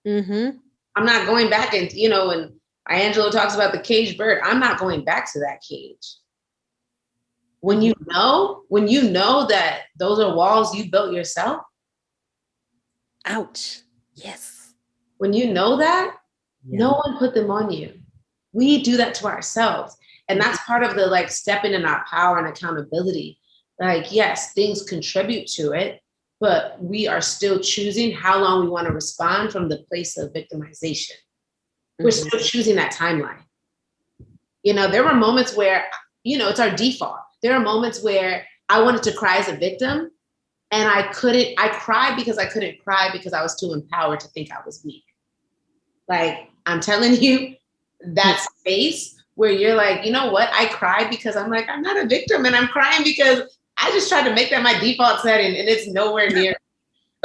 Mm-hmm. I'm not going back and, and Angelo talks about the caged bird. I'm not going back to that cage. When you know that those are walls you built yourself. Ouch. Yes. When you know that, no one put them on you. We do that to ourselves. And that's part of the stepping in our power and accountability. Yes, things contribute to it, but we are still choosing how long we want to respond from the place of victimization. We're still choosing that timeline. There were moments where, it's our default. There are moments where I wanted to cry as a victim, and I cried because I couldn't cry because I was too empowered to think I was weak. I'm telling you, that space where you're like, you know what? I cried because I'm like, I'm not a victim, and I'm crying because I just tried to make that my default setting, and it's nowhere near.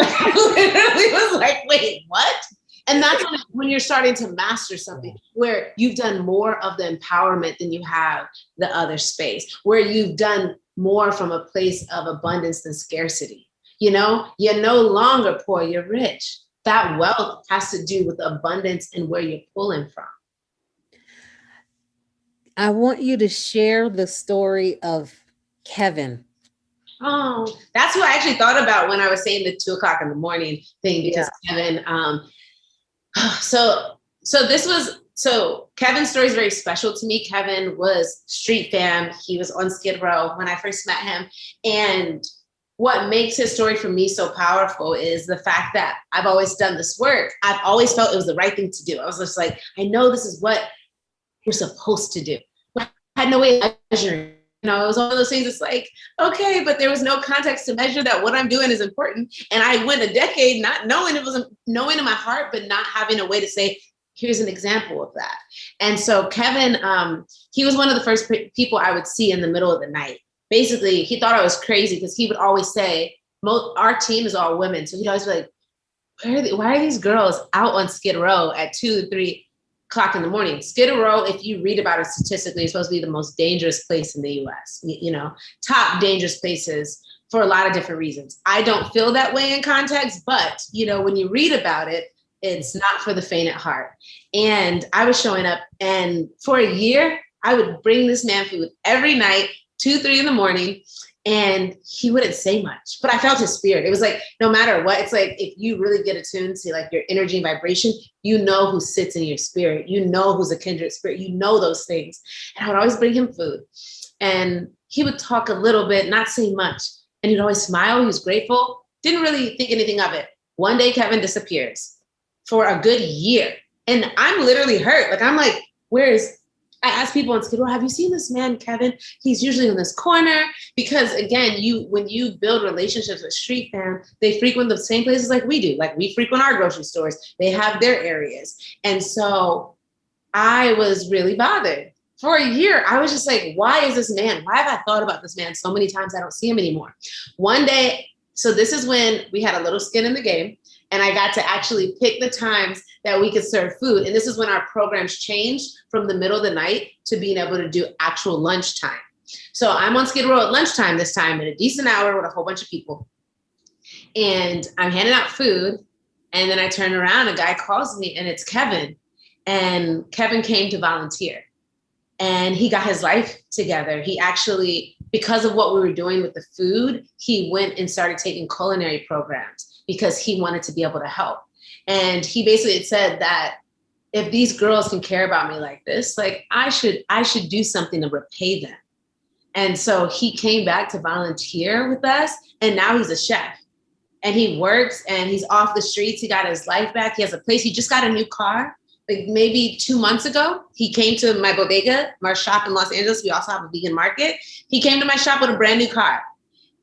I literally was like, wait, what? And that's when you're starting to master something where you've done more of the empowerment than you have the other space, where you've done more from a place of abundance than scarcity. You're no longer poor, you're rich. That wealth has to do with abundance and where you're pulling from. I want you to share the story of Kevin. Oh, that's who I actually thought about when I was saying the 2:00 in the morning thing, because Kevin, so Kevin's story is very special to me. Kevin was street fam. He was on Skid Row when I first met him. And what makes his story for me so powerful is the fact that I've always done this work. I've always felt it was the right thing to do. I was just like, I know this is what you're supposed to do. But I had no way of measuring. It was one of those things. It's like, okay, but there was no context to measure that what I'm doing is important. And I went a decade not knowing knowing in my heart, but not having a way to say, here's an example of that. And so Kevin, he was one of the first people I would see in the middle of the night. basically he thought I was crazy because he would always say, our team is all women. So he'd always be like, why are these girls out on Skid Row at 2, 3 o'clock in the morning? Skid Row, if you read about it statistically, is supposed to be the most dangerous place in the US, top dangerous places for a lot of different reasons. I don't feel that way in context, but when you read about it, it's not for the faint at heart. And I was showing up, and for a year, I would bring this man food every night, 2, 3 in the morning, and he wouldn't say much, but I felt his spirit. It was like, no matter what, it's like, if you really get attuned to like your energy and vibration, who sits in your spirit, who's a kindred spirit, those things. And I would always bring him food, and he would talk a little bit, not say much. And he'd always smile. He was grateful. Didn't really think anything of it. One day, Kevin disappears for a good year. And I'm literally hurt. Like, I'm like, I ask people on Skid Row, have you seen this man, Kevin? He's usually in this corner. Because again, when you build relationships with street fans, they frequent the same places like we do. Like, we frequent our grocery stores. They have their areas. And so I was really bothered. For a year, I was just like, why is this man? Why have I thought about this man so many times I don't see him anymore? One day, so this is when we had a little skin in the game, and I got to actually pick the times that we could serve food. And this is when our programs changed from the middle of the night to being able to do actual lunchtime. So I'm on Skid Row at lunchtime this time, at a decent hour with a whole bunch of people. And I'm handing out food. And then I turn around, a guy calls me, and it's Kevin. And Kevin came to volunteer. And he got his life together. He actually, because of what we were doing with the food, he went and started taking culinary programs because he wanted to be able to help. And he basically said that if these girls can care about me like this, like I should do something to repay them. And so he came back to volunteer with us, and now he's a chef. And he works, and he's off the streets. He got his life back. He has a place. He just got a new car. Like maybe 2 months ago, he came to my bodega, my shop in Los Angeles. We also have a vegan market. He came to my shop with a brand new car.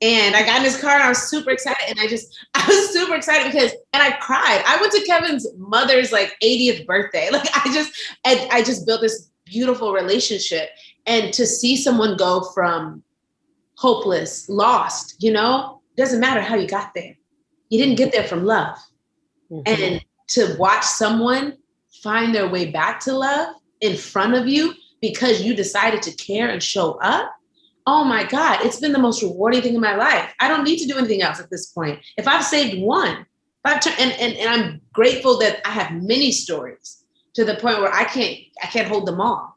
And I got in his car, and I was super excited. And I was super excited and I cried. I went to Kevin's mother's like 80th birthday. Like I just built this beautiful relationship. And to see someone go from hopeless, lost, doesn't matter how you got there. You didn't get there from love. Mm-hmm. And to watch someone find their way back to love in front of you because you decided to care and show up. Oh my God, it's been the most rewarding thing in my life. I don't need to do anything else at this point. If I've saved one, and I'm grateful that I have many stories to the point where I can't hold them all.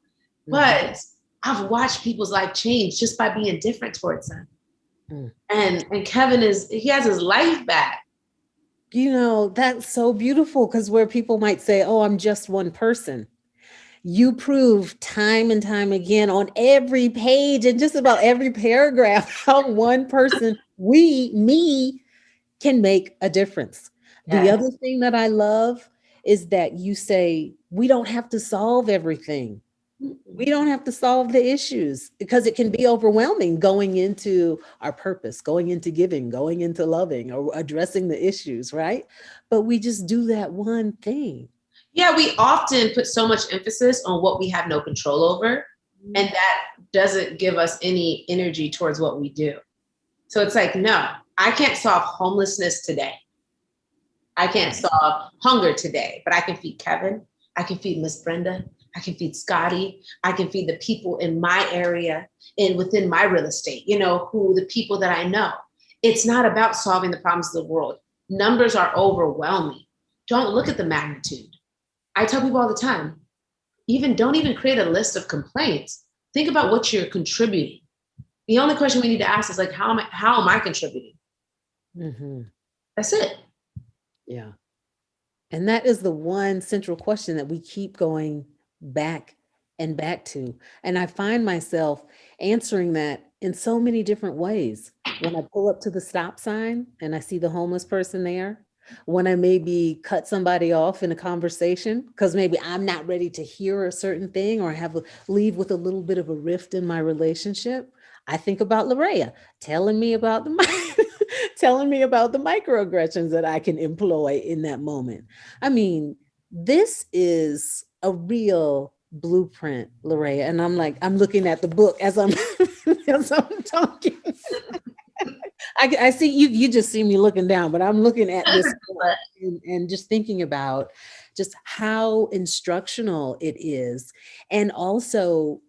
Mm-hmm. But I've watched people's life change just by being different towards them. Mm. And Kevin he has his life back. That's so beautiful, because where people might say, oh, I'm just one person. You prove time and time again on every page and just about every paragraph how one person, me, can make a difference. Yes. The other thing that I love is that you say, we don't have to solve everything. We don't have to solve the issues, because it can be overwhelming going into our purpose, going into giving, going into loving, or addressing the issues, right? But we just do that one thing. Yeah, we often put so much emphasis on what we have no control over, and that doesn't give us any energy towards what we do. So it's like, no, I can't solve homelessness today. I can't solve hunger today, but I can feed Kevin. I can feed Miss Brenda. I can feed Scotty. I can feed the people in my area and within my real estate, who the people that I know. It's not about solving the problems of the world. Numbers are overwhelming. Don't look at the magnitude. I tell people all the time, don't even create a list of complaints. Think about what you're contributing. The only question we need to ask is like, how am I contributing? Mm-hmm. That's it. Yeah. And that is the one central question that we keep going back and back to. And I find myself answering that in so many different ways. When I pull up to the stop sign and I see the homeless person there, when I maybe cut somebody off in a conversation, because maybe I'm not ready to hear a certain thing or leave with a little bit of a rift in my relationship, I think about LaRayia telling me about the microaggressions that I can employ in that moment. I mean, this is a real blueprint, LaRayia. And I'm looking at the book as I'm as I'm talking. I see you. You just see me looking down, but I'm looking at this and just thinking about just how instructional it is. And also,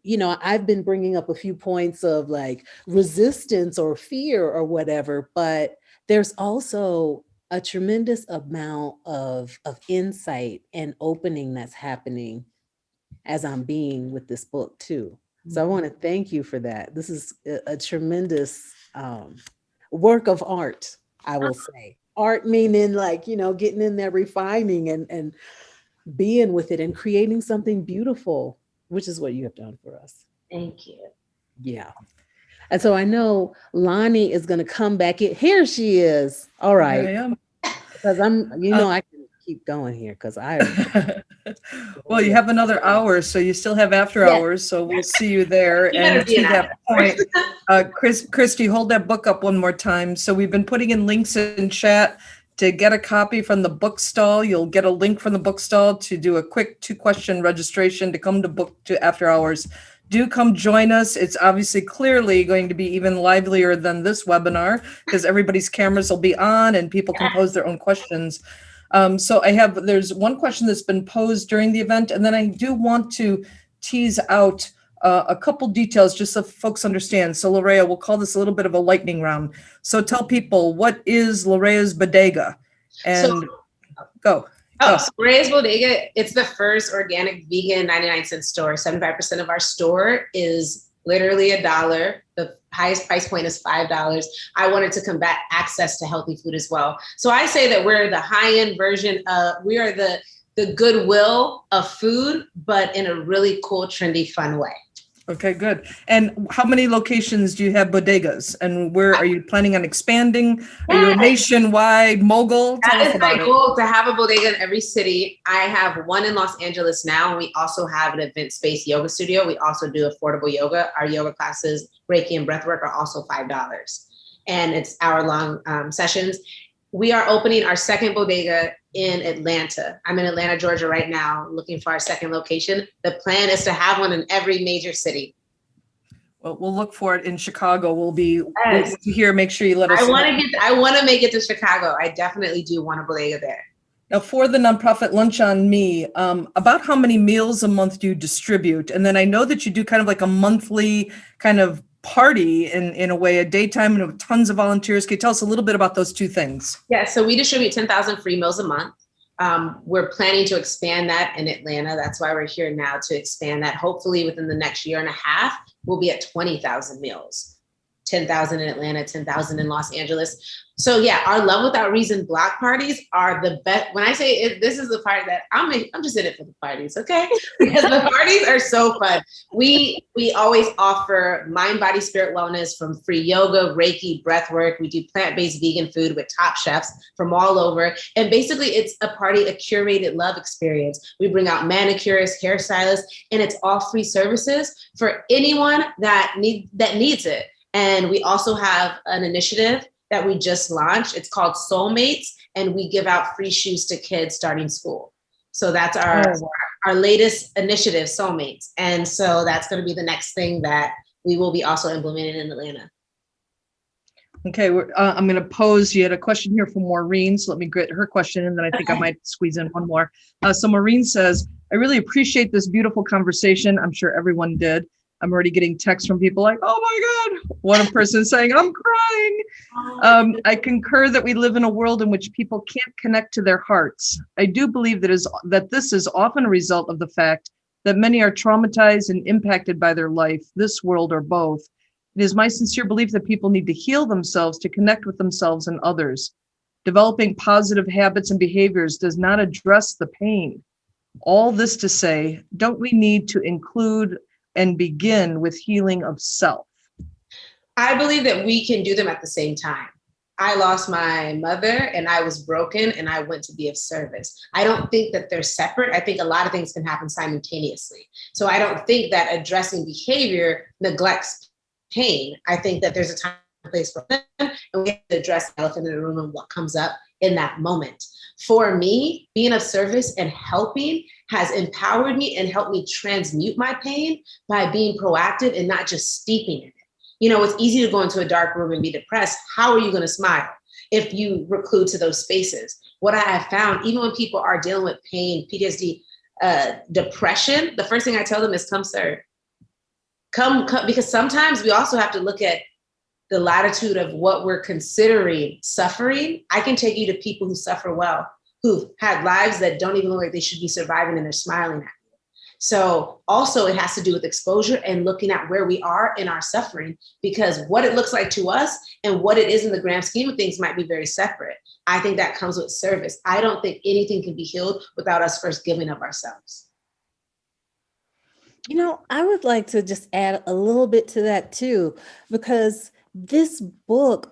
I've been bringing up a few points of like resistance or fear or whatever, but there's also a tremendous amount of insight and opening that's happening as I'm being with this book too. So I want to thank you for that. This is a tremendous work of art, I will say. Art meaning like, getting in there, refining and being with it and creating something beautiful, which is what you have done for us. Thank you. Yeah. And so I know Lonnie is going to come back in. Here she is. All right. Here I am. Because I can keep going here because Well, you have another hour, so you still have after hours, so we'll see you there. And to that point, Christy, hold that book up one more time. So we've been putting in links in chat to get a copy from the book stall. You'll get a link from the book stall to do a quick 2-question registration to come to after hours. Do come join us. It's obviously clearly going to be even livelier than this webinar because everybody's cameras will be on and people can pose their own questions. So there's one question that's been posed during the event, and then I do want to tease out a couple details just so folks understand. So LaRayia, we'll call this a little bit of a lightning round. So tell people, what is LaRayya's Bodega? And go. So LaRayya's Bodega, it's the first organic vegan 99-cent store. 75% of our store is literally $1. The highest price point is $5. I wanted to combat access to healthy food as well. So I say that we're the high-end version we are the Goodwill of food, but in a really cool, trendy, fun way. Okay, good. And how many locations do you have bodegas? And where are you planning on expanding? Are you a nationwide mogul? Tell us about it. That is my goal, to have a bodega in every city. I have one in Los Angeles now, and we also have an event-based yoga studio. We also do affordable yoga. Our yoga classes, Reiki and breathwork, are also $5. And it's hour-long sessions. We are opening our second bodega in Atlanta. I'm in Atlanta, Georgia right now, looking for our second location. The plan is to have one in every major city. Well, we'll look for it in Chicago. We'll be waiting to hear. Make sure you let us know. I want to make it to Chicago. I definitely do want a bodega there. Now, for the nonprofit Lunch on Me, about how many meals a month do you distribute? And then I know that you do kind of like a monthly kind of party in a way, a daytime, and with tons of volunteers. Can you tell us a little bit about those two things? Yeah, so we distribute 10,000 free meals a month. We're planning to expand that in Atlanta. That's why we're here now, to expand that. Hopefully within the next year and a half, we'll be at 20,000 meals. 10,000 in Atlanta, 10,000 in Los Angeles. So yeah, our Love Without Reason block parties are the best. When I say this is the part that I'm just in it for the parties, okay? Because the parties are so fun. We always offer mind, body, spirit wellness, from free yoga, Reiki, breath work. We do plant-based vegan food with top chefs from all over. And basically it's a party, a curated love experience. We bring out manicurists, hairstylists, and it's all free services for anyone that needs it. And we also have an initiative that we just launched. It's called Soulmates, and we give out free shoes to kids starting school. So that's our latest initiative, Soulmates. And so that's going to be the next thing that we will be also implementing in Atlanta. Okay, I'm going to pose, you had a question here from Maureen, so let me get her question, and then I think I might squeeze in one more. So Maureen says, I really appreciate this beautiful conversation. I'm sure everyone did. I'm already getting texts from people like, oh my God, one person saying, I'm crying. I concur that we live in a world in which people can't connect to their hearts. I do believe that this is often a result of the fact that many are traumatized and impacted by their life, this world, or both. It is my sincere belief that people need to heal themselves to connect with themselves and others. Developing positive habits and behaviors does not address the pain. All this to say, don't we need to include and begin with healing of self? I believe that we can do them at the same time. I lost my mother and I was broken and I went to be of service. I don't think that they're separate. I think a lot of things can happen simultaneously. So I don't think that addressing behavior neglects pain. I think that there's a time and place for them, and we have to address the elephant in the room and what comes up in that moment. For me, being of service and helping has empowered me and helped me transmute my pain by being proactive and not just steeping in it. It's easy to go into a dark room and be depressed. How are you going to smile if you reclude to those spaces? What I have found, even when people are dealing with pain, PTSD, depression, the first thing I tell them is come serve. Come, because sometimes we also have to look at the latitude of what we're considering suffering. I can take you to people who suffer well, who've had lives that don't even look like they should be surviving, and they're smiling at you. So also it has to do with exposure and looking at where we are in our suffering, because what it looks like to us and what it is in the grand scheme of things might be very separate. I think that comes with service. I don't think anything can be healed without us first giving of ourselves. I would like to just add a little bit to that too, because this book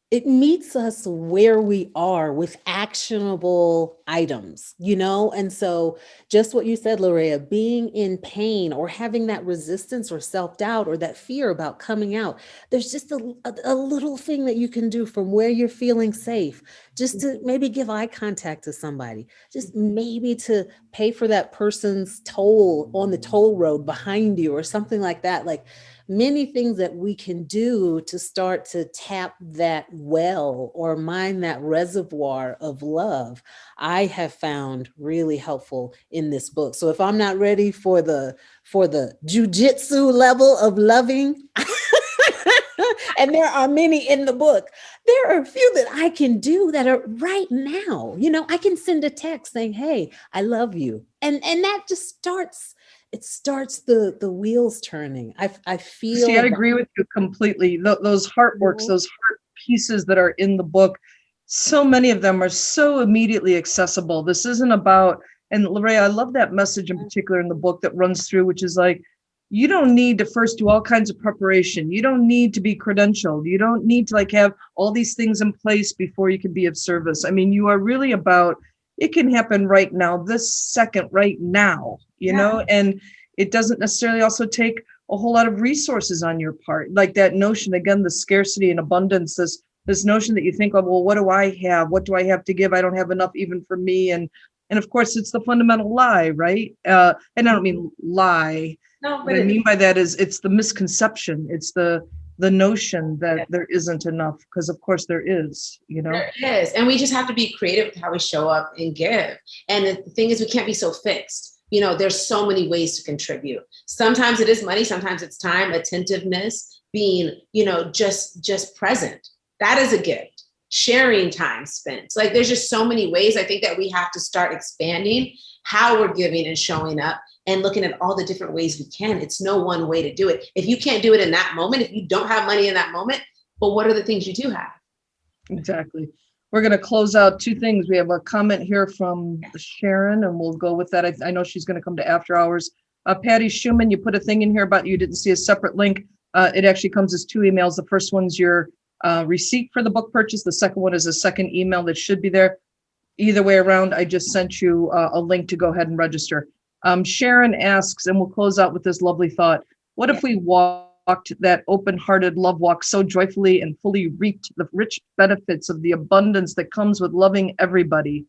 it meets us where we are with actionable items, and so just what you said, LaRayia, being in pain or having that resistance or self-doubt or that fear about coming out, there's just a little thing that you can do from where you're feeling safe, just to maybe give eye contact to somebody, just maybe to pay for that person's toll on the toll road behind you or something like that. Like, many things that we can do to start to tap that well or mine that reservoir of love, I have found really helpful in this book. So if I'm not ready for the jujitsu level of loving, and there are many in the book, there are a few that I can do that are right now. I can send a text saying, hey, I love you. And that just starts the wheels turning. I feel. See, I agree with you completely. Those heartworks, those heart pieces that are in the book, so many of them are so immediately accessible. This isn't about, and LaRayia, I love that message in particular in the book that runs through, which is like, you don't need to first do all kinds of preparation. You don't need to be credentialed. You don't need to have all these things in place before you can be of service. I mean, you are really about, it can happen right now, this second, right now, and it doesn't necessarily also take a whole lot of resources on your part. Like that notion, again, the scarcity and abundance, this notion that you think of, well, what do I have? What do I have to give? I don't have enough even for me. And of course, it's the fundamental lie, right? And I don't mean lie. No, what I mean by that is it's the misconception. It's the notion that there isn't enough, because of course there is, There is. And we just have to be creative with how we show up and give. And the thing is, we can't be so fixed. There's so many ways to contribute. Sometimes it is money, sometimes it's time, attentiveness, being, just present. That is a gift. Sharing time spent. There's just so many ways. I think that we have to start expanding how we're giving and showing up and looking at all the different ways we can. It's no one way to do it. If you can't do it in that moment, if you don't have money in that moment, well, what are the things you do have? Exactly. We're going to close out two things. We have a comment here from Sharon, and we'll go with that. I know she's going to come to after hours. Patty Schumann, you put a thing in here about you didn't see a separate link. It actually comes as two emails. The first one's your receipt for the book purchase. The second one is a second email that should be there. Either way around, I just sent you a link to go ahead and register. Sharon asks, and we'll close out with this lovely thought, what if we walked that open-hearted love walk so joyfully and fully reaped the rich benefits of the abundance that comes with loving everybody,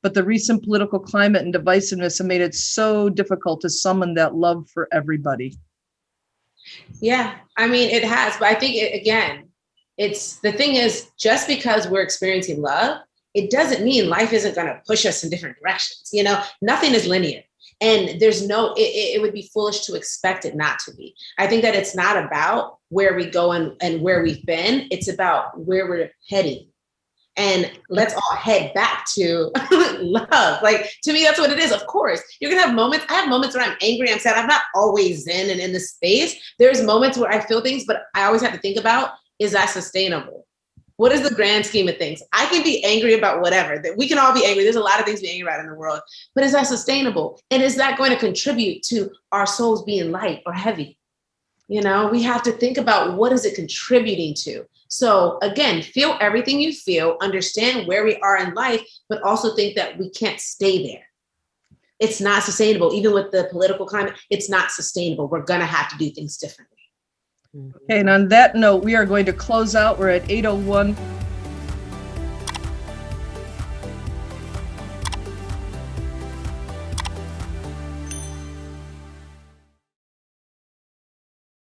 but the recent political climate and divisiveness have made it so difficult to summon that love for everybody? Yeah, I mean, it has, but I think the thing is, just because we're experiencing love, it doesn't mean life isn't going to push us in different directions. Nothing is linear. And there's it would be foolish to expect it not to be. I think that it's not about where we go and where we've been. It's about where we're heading. And let's all head back to love. To me, that's what it is. Of course, you're going to have moments. I have moments where I'm angry, I'm sad. I'm not always zen and in the space. There's moments where I feel things, but I always have to think about, is that sustainable? What is the grand scheme of things? I can be angry about whatever. That we can all be angry. There's a lot of things to be angry about in the world, but is that sustainable? And is that going to contribute to our souls being light or heavy? We have to think about, what is it contributing to? So again, feel everything you feel, understand where we are in life, but also think that we can't stay there. It's not sustainable. Even with the political climate, it's not sustainable. We're going to have to do things differently. Okay, and on that note, we are going to close out. We're at 8:01.